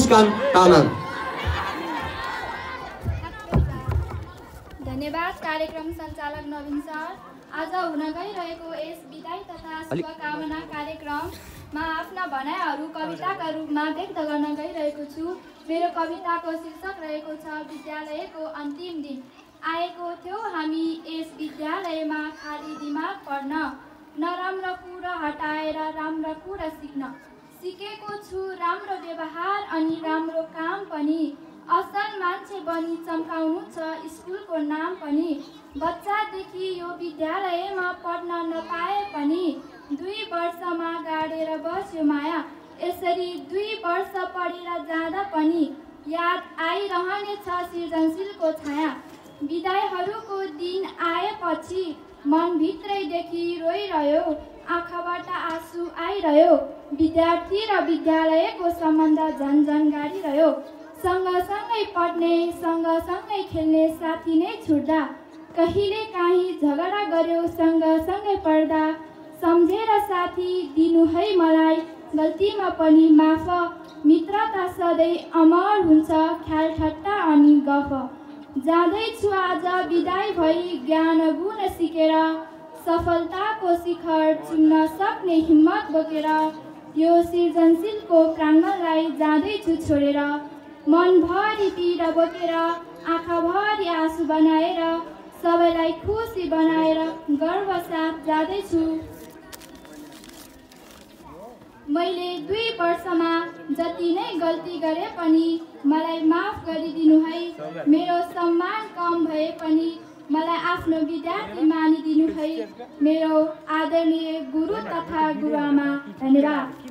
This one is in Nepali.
मुस्कान तामाङ। धन्यवाद कार्यक्रम सञ्चालक नवीन सर। आज हुन गइरहेको यस विदाई तथा शुभकामना कार्यक्रममा आफ्ना भनाइहरू कविताका रूपमा व्यक्त गर्न गइरहेको छु। मेरो कविताको शीर्षक रहेको छ विद्यालयको अन्तिम दिन। आएको थियौ हामी यस विद्यालयमा खाली दिमाग पढ्न, नराम्रो कुरा हटाएर राम्रो कुरा सिक्न। सिकेको छु राम्रो व्यवहार अनि राम्रो काम पनि, असल मान्छे बनी चम्काउनु छ स्कुलको नाम पनि। बच्चादेखि यो विद्यालयमा पढ्न नपाए पनि 2 वर्षमा गाडेर बस्यो माया। यसरी 2 वर्ष पढेर जाँदा पनि याद आइरहनेछ सृजनशीलको छाया। विदाईहरूको दिन आएपछि मनभित्रैदेखि रोइरह्यो, आँखाबाट आँसु आइरह्यो। विद्यार्थी र विद्यालयको सम्बन्ध झन्झन गाडिरह्यो। सँगसँगै पढ्ने सँगसँगै खेल्ने साथी नै छुट्दा, कहिले काहीँ झगडा गर्यो सँगसँगै पढ्दा। सम्झेर साथी दिनु है मलाई, गल्तीमा पनि माफ। मित्रता सधैँ अमर हुन्छ, ख्याल ठट्टा अनि गफ। जाँदैछु आज विदाई भई ज्ञान गुण सिकेर, सफलताको शिखर चुम्न सक्ने हिम्मत बोकेर। यो सृजनशीलको प्राङ्गणलाई जाँदैछु छोडेर, मनभरि पीडा बोकेर, आँखाभरि आँसु बनाएर, सबैलाई खुसी बनाएर गर्व साथ जाँदैछु। मैले 2 वर्षमा जति नै गल्ती गरे पनि मलाई माफ गरिदिनु है। मेरो सम्मान कम भए पनि मलाई आफ्नो विद्यार्थी मानिदिनु है। मेरो आदरणीय गुरु तथा गुरुआमा, धन्यवाद।